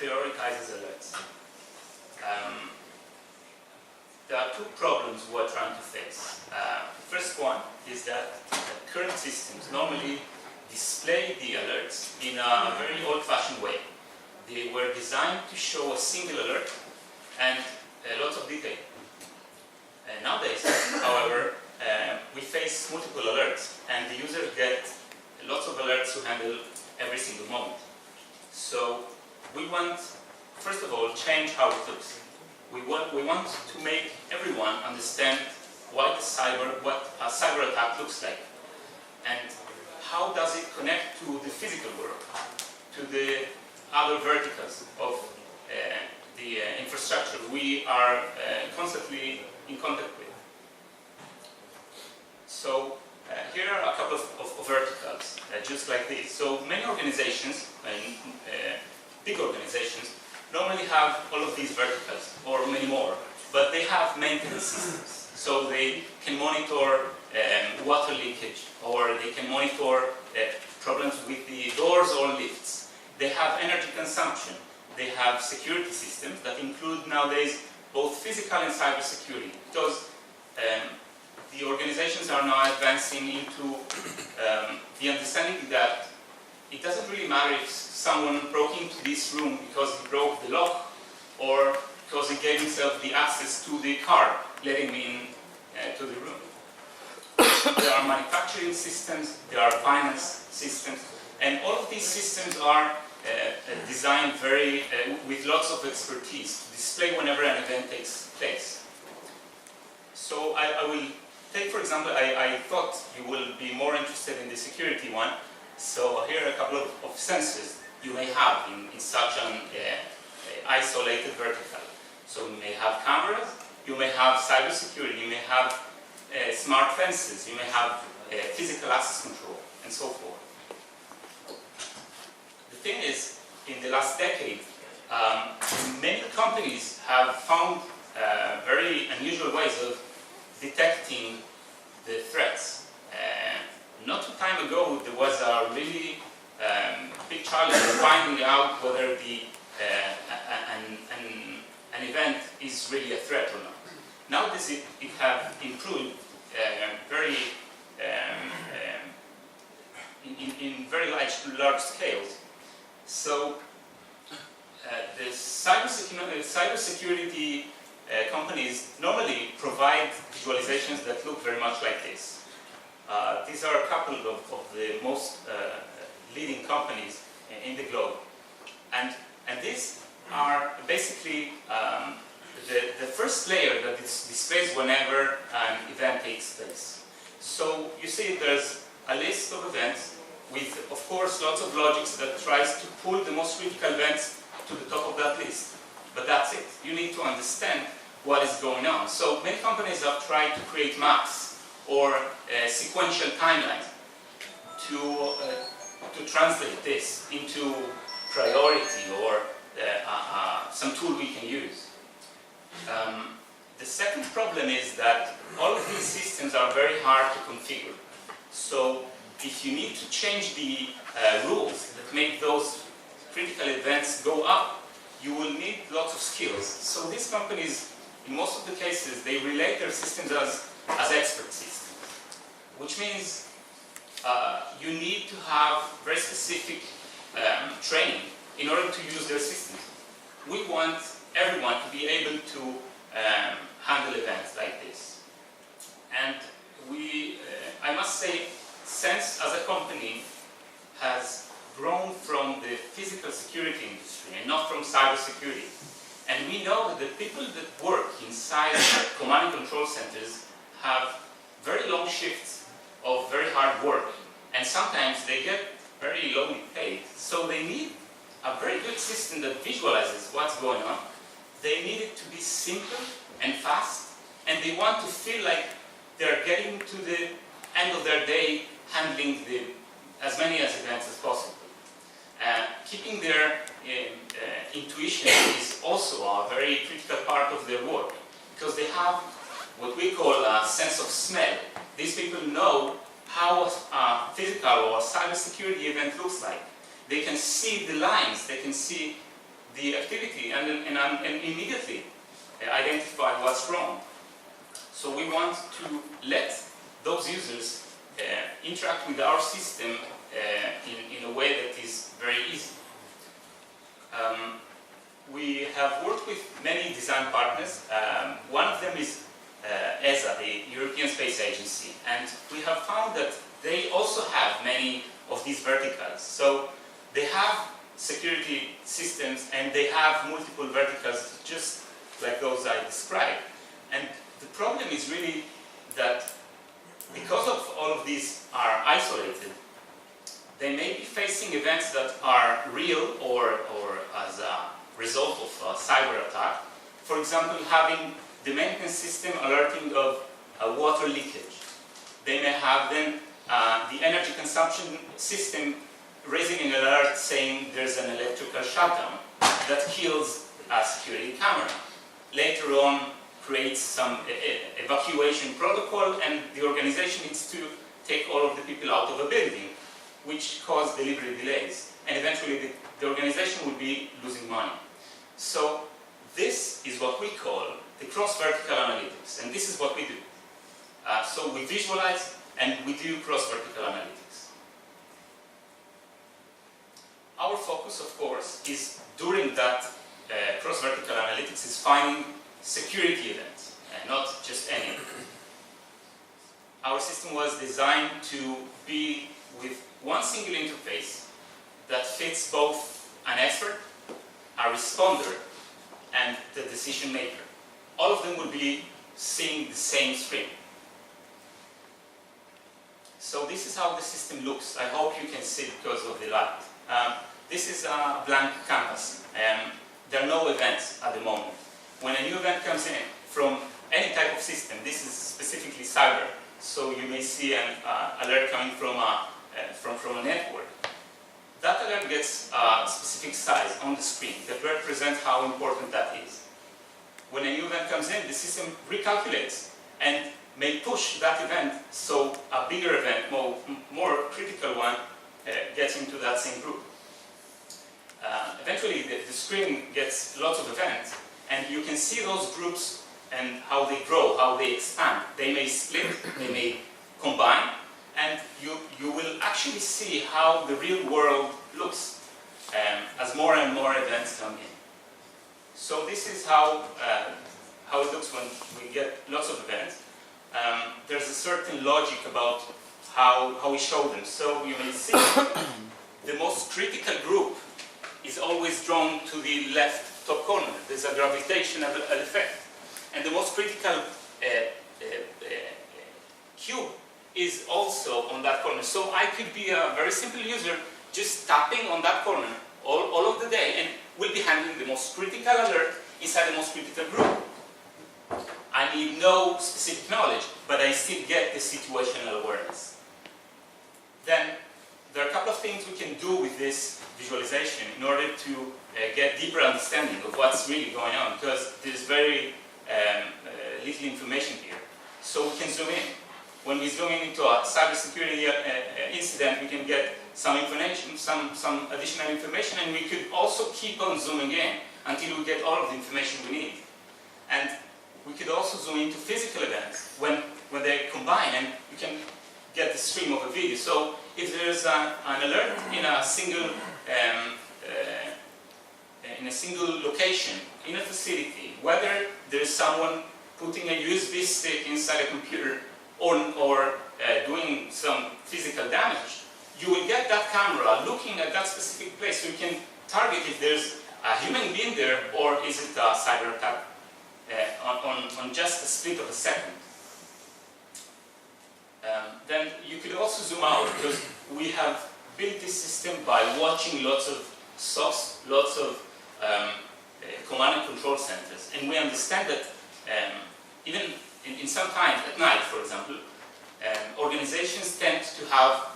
prioritizes alerts. There are two problems we're trying to face. The first one is that current systems normally display the alerts in a very old-fashioned way. They were designed to show a single alert and lots of detail. Nowadays, however, we face multiple alerts, and the user gets lots of alerts to handle every single moment. So we want, first of all, change how it looks. We want to make everyone understand what a cyber attack looks like, and how does it connect to the physical world, to the other verticals of the infrastructure we are constantly in contact with. So here are a couple of verticals, just like this. So many organizations, big organizations, normally have all of these verticals, or many more, but they have maintenance systems. So they can monitor water leakage, or they can monitor problems with the doors or lifts. They have energy consumption. They have security systems that include nowadays both physical and cyber security, because the organizations are now advancing into the understanding that it doesn't really matter if someone broke into this room because he broke the lock, or because he gave himself the access to the car, letting me in to the room. There are manufacturing systems, there are finance systems, and all of these systems are designed with lots of expertise to display whenever an event takes place. So I will take, for example, I thought you will be more interested in the security one. So here are a couple of sensors you may have in such an isolated vertical. So you may have cameras, you may have cyber security, you may have smart fences, you may have physical access control, and so forth. The thing is, in the last decade, many companies have found very unusual ways of detecting the threats. Not too time ago, there was a really big challenge of finding out whether an event is really a threat or not. Nowadays, it has improved in very large scales. So the cybersecurity companies normally provide visualizations that look very much like this. These are a couple of the most leading companies in the globe, and these are basically the first layer that is displayed whenever an event takes place. So you see there's a list of events with, of course, lots of logics that tries to pull the most critical events to the top of that list. But that's it. You need to understand what is going on. So many companies have tried to create maps or sequential timelines to translate this into priority or some tool we can use. The second problem is that all of these systems are very hard to configure. So if you need to change the rules that make those critical events go up, you will need lots of skills. So these companies, in most of the cases, they relate their systems as expert systems, which means you need to have very specific training in order to use their systems. We want everyone to be able to handle events like this. And I must say, Sense as a company has grown from the physical security industry and not from cybersecurity. And we know that the people that work inside command and control centers have very long shifts of very hard work, and sometimes they get very lowly paid. So they need a very good system that visualizes what's going on. They need it to be simple and fast, and they want to feel like they're getting to the end of their day handling as many events as possible. Keeping their intuition is also a very critical part of their work, because they have what we call a sense of smell. These people know how a physical or cybersecurity event looks like. They can see the lines, they can see the activity and immediately identify what's wrong. So we want to let those users interact with our system in a way that is very easy. We have worked with many design partners. One of them is ESA, the European Space Agency, and we have found that they also have many of these verticals. So they have security systems and they have multiple verticals just like those I described. And the problem is really that because of all of these are isolated, they may be facing events that are real or as a result of a cyber attack. For example, having the maintenance system alerting of a water leakage. They may have then the energy consumption system raising an alert saying there's an electrical shutdown that kills a security camera. Later on, creates some evacuation protocol, and the organization needs to take all of the people out of a building, which cause delivery delays. And eventually the organization will be losing money. So this is what we call the cross-vertical analytics, and this is what we do. So we visualize and we do cross-vertical analytics. Our focus, of course, is during that cross-vertical analytics is finding security events, not just any. Our system was designed to be with one single interface that fits both an expert, a responder, and the decision maker. All of them will be seeing the same screen. So this is how the system looks. I hope you can see because of the light. This is a blank canvas. There are no events at the moment. When a new event comes in from any type of system, this is specifically cyber, so you may see an alert coming from a network. That alert gets a specific size on the screen that represents how important that is. When a new event comes in, the system recalculates and may push that event so a bigger event, more critical one, gets into that same group. Eventually, the screen gets lots of events, and you can see those groups and how they grow, how they expand. They may split, they may combine, and you will actually see how the real world looks as more and more events come in. So this is how it looks when we get lots of events. There's a certain logic about how we show them. So you may see the most critical group is always drawn to the left top corner. There's a gravitational effect. And the most critical cube is also on that corner. So I could be a very simple user just tapping on that corner all of the day and will be handling the most critical alert inside the most critical group. I need no specific knowledge, but I still get the situational awareness. Then there are a couple of things we can do with this visualization in order to get deeper understanding of what's really going on, because there's very little information here. So we can zoom in. When we zoom in into a cybersecurity incident, we can get some information, some additional information, and we could also keep on zooming in until we get all of the information we need. And we could also zoom into physical events when they combine, and you can get the stream of a video. So if there's an alert in a single location in a facility, whether there's someone putting a USB stick inside a computer or doing some physical damage, you will get that camera looking at that specific place, so you can target if there's a human being there or is it a cyber attack on just a split of a second. Then you could also zoom out, because we have built this system by watching lots of SOCs, lots of command and control centers, and we understand that even in some times at night, for example, organizations tend to have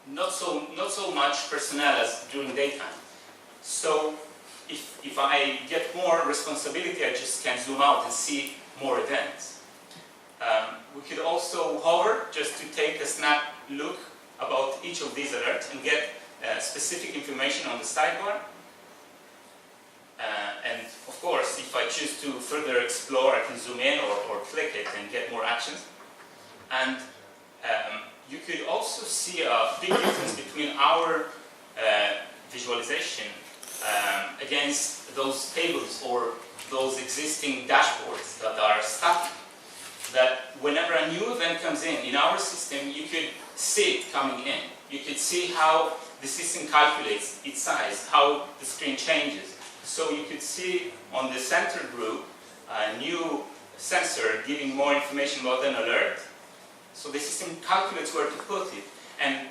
not so much personnel as during daytime. So if I get more responsibility, I just can zoom out and see more events. We could also hover just to take a snap look about each of these alerts and get specific information on the sidebar. And of course, if I choose to further explore, I can zoom in or click it and get more actions. And you could also see a big difference between our visualization against those tables or those existing dashboards that are static. That whenever a new event comes in our system, you could see it coming in. You could see how the system calculates its size, how the screen changes. So you could see on the center group a new sensor giving more information about an alert. So the system calculates where to put it. And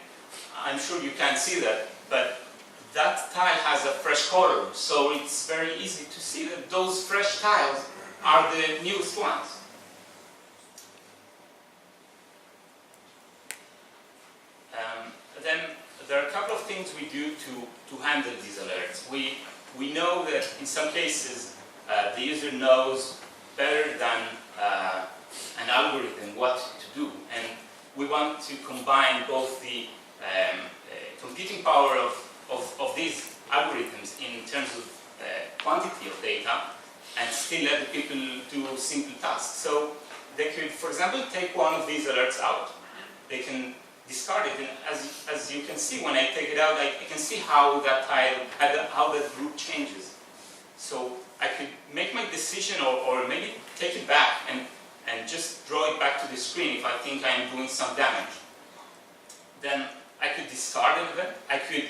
I'm sure you can't see that, but that tile has a fresh color. So it's very easy to see that those fresh tiles are the newest ones. Then there are a couple of things we do to handle these alerts. We know that in some cases the user knows better than an algorithm what to do, and we want to combine both the computing power of these algorithms in terms of quantity of data and still let the people do simple tasks. So they could, for example, take one of these alerts out. They can discard it, and as you can see, when I take it out, I can see how that tile, how that group changes. So I could make my decision or maybe take it back and just draw it back to the screen if I think I'm doing some damage. Then I could discard an event, I could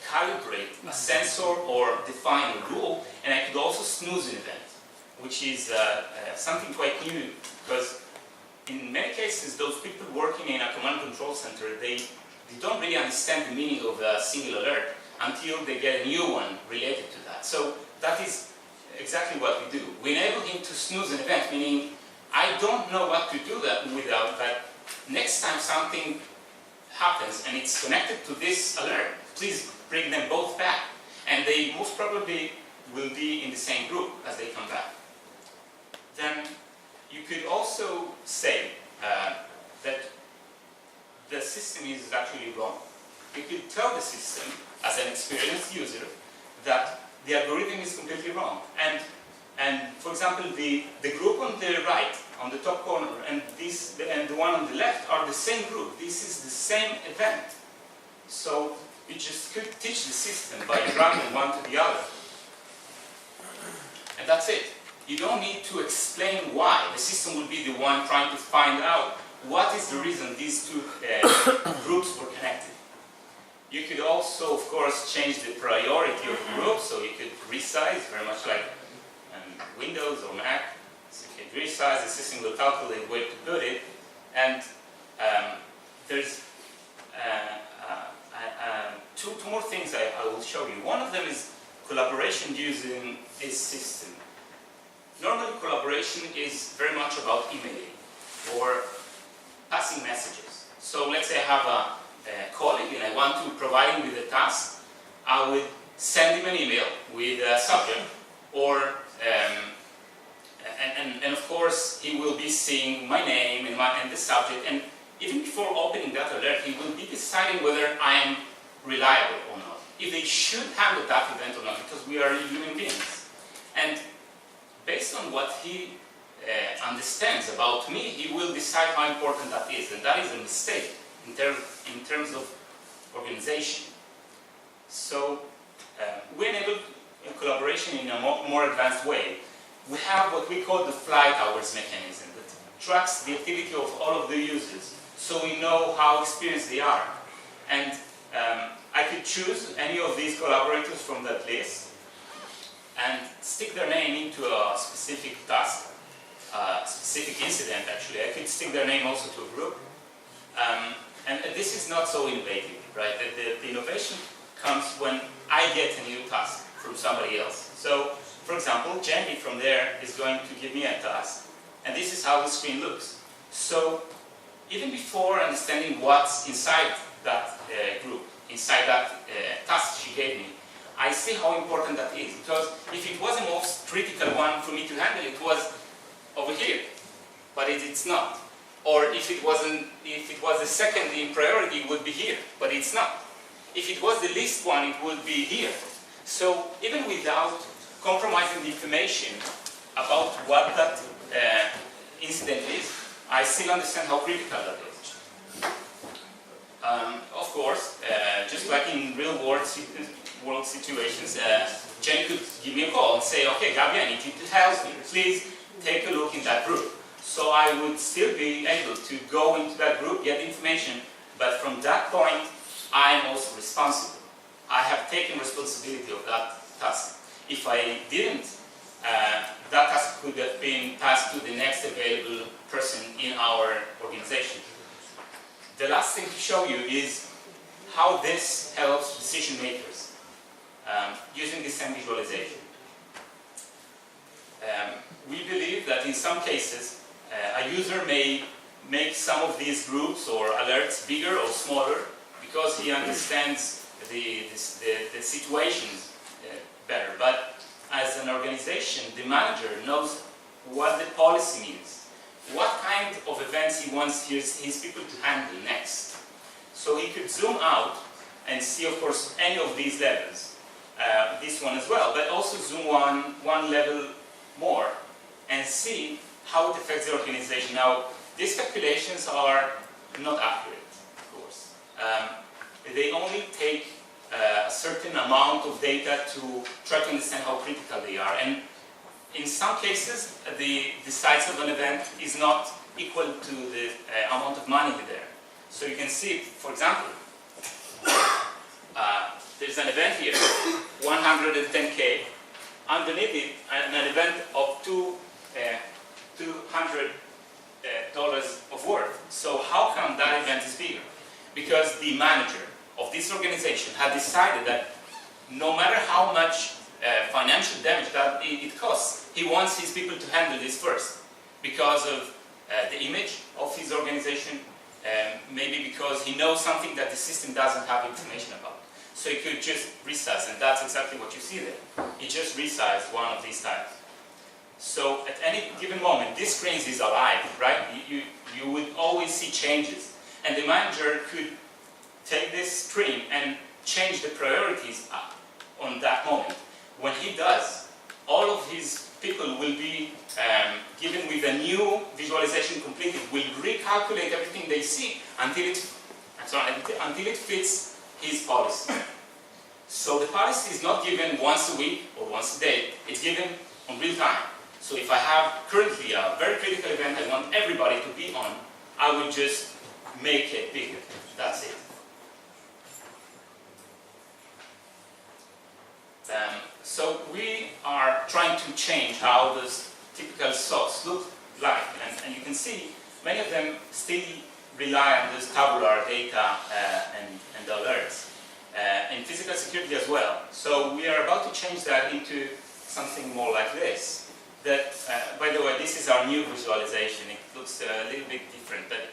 calibrate a sensor or define a rule, and I could also snooze an event, which is something quite new, because in many cases, those people working in a command and control center, they don't really understand the meaning of a single alert until they get a new one related to that. So that is exactly what we do. We enable him to snooze an event, meaning I don't know what to do without that. Next time something happens and it's connected to this alert, please bring them both back. And they most probably will be in the same group as they come back. Then you could also say that the system is actually wrong. You could tell the system, as an experienced user, that the algorithm is completely wrong. And for example, the group on the right, on the top corner, and the one on the left are the same group. This is the same event. So you just could teach the system by dragging one to the other. And that's it. You don't need to explain why. The system will be the one trying to find out what is the reason these two groups were connected. You could also, of course, change the priority of the group, so you could resize, very much like Windows or Mac. So you could resize, the system will calculate where to put it. And there's two more things I will show you. One of them is collaboration using this system. Normally, collaboration is very much about emailing or passing messages. So let's say I have a colleague and I want to provide him with a task. I would send him an email with a subject, or and of course he will be seeing my name and the subject, and even before opening that alert, he will be deciding whether I am reliable or not, if they should handle that event or not, because we are human beings. And based on what he understands about me, he will decide how important that is, and that is a mistake in terms of organization. So we enable collaboration in a more advanced way. We have what we call the flight hours mechanism that tracks the activity of all of the users, so we know how experienced they are. And I could choose any of these collaborators from that list and stick their name into a specific task, a specific incident actually. I could stick their name also to a group. And this is not so innovative, right? The innovation comes when I get a new task from somebody else. So, for example, Jenny from there is going to give me a task, and this is how the screen looks. So, even before understanding what's inside that group, inside that task she gave me, I see how important that is, because if it was the most critical one for me to handle, it was over here, but it's not. Or if it was the second in priority, it would be here, but it's not. if it was the least one, it would be here. So even without compromising the information about what that incident is, I still understand how critical that is. Of course, just like in real world situations, Jane could give me a call and say, okay, Gabi, I need you to help me. Please take a look in that group. So I would still be able to go into that group, get information, but from that point, I am also responsible. I have taken responsibility of that task. If I didn't, that task could have been passed to the next available person in our organization. The last thing to show you is how this helps decision makers using the same visualization. We believe that in some cases, a user may make some of these groups or alerts bigger or smaller because he understands the situations better. But as an organization, the manager knows what the policy means, what kind of events he wants his people to handle next. So he could zoom out and see, of course, any of these levels, this one as well, but also zoom one level more and see how it affects the organization. Now, these calculations are not accurate, of course. They only take a certain amount of data to try to understand how critical they are. And in some cases, the size of an event is not equal to the amount of money there. So you can see, for example, there's an event here, 110K. Underneath it, an event of $200 of worth. So how come that event is bigger? Because the manager of this organization had decided that no matter how much financial damage that it costs, he wants his people to handle this first because of the image of his organization, maybe because he knows something that the system doesn't have information about. So he could just resize, and that's exactly what you see there. He just resized one of these tiles. So at any given moment, this screen is alive, right? You would always see changes. And the manager could take this screen and change the priorities on that moment. When he does, all of his people will be given with a new visualization completed, will recalculate everything they see until it fits his policy. So the policy is not given once a week or once a day, it's given on real time. So if I have currently a very critical event I want everybody to be on, I will just make it bigger. That's it. So we are trying to change how those typical SOCs look like. And you can see many of them still rely on this tabular data and alerts. And physical security as well. So we are about to change that into something more like this. That, by the way, this is our new visualization. It looks a little bit different, but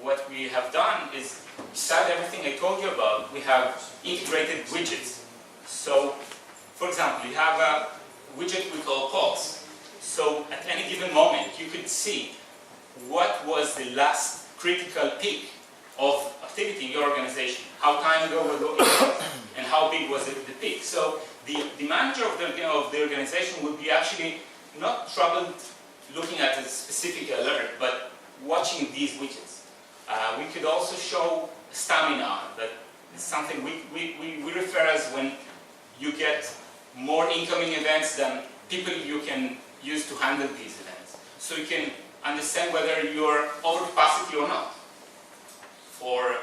what we have done is, beside everything I told you about, we have integrated widgets. So, for example, you have a widget we call Pulse. So at any given moment, you could see what was the last critical peak of activity in your organization, how time ago was it, and how big was the peak. So the manager of the organization would be actually not troubled looking at a specific alert, but watching these widgets. We could also show stamina. That is something we refer as when you get more incoming events than people you can use to handle these events. So you can understand whether you're over capacity or not. For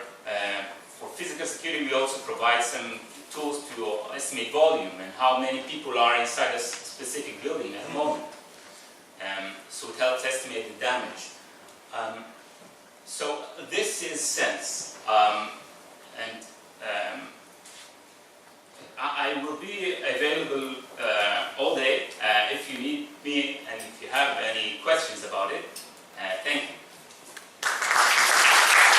physical security, we also provide some tools to estimate volume and how many people are inside a specific building at the moment. So it helps estimate the damage. So this is sense.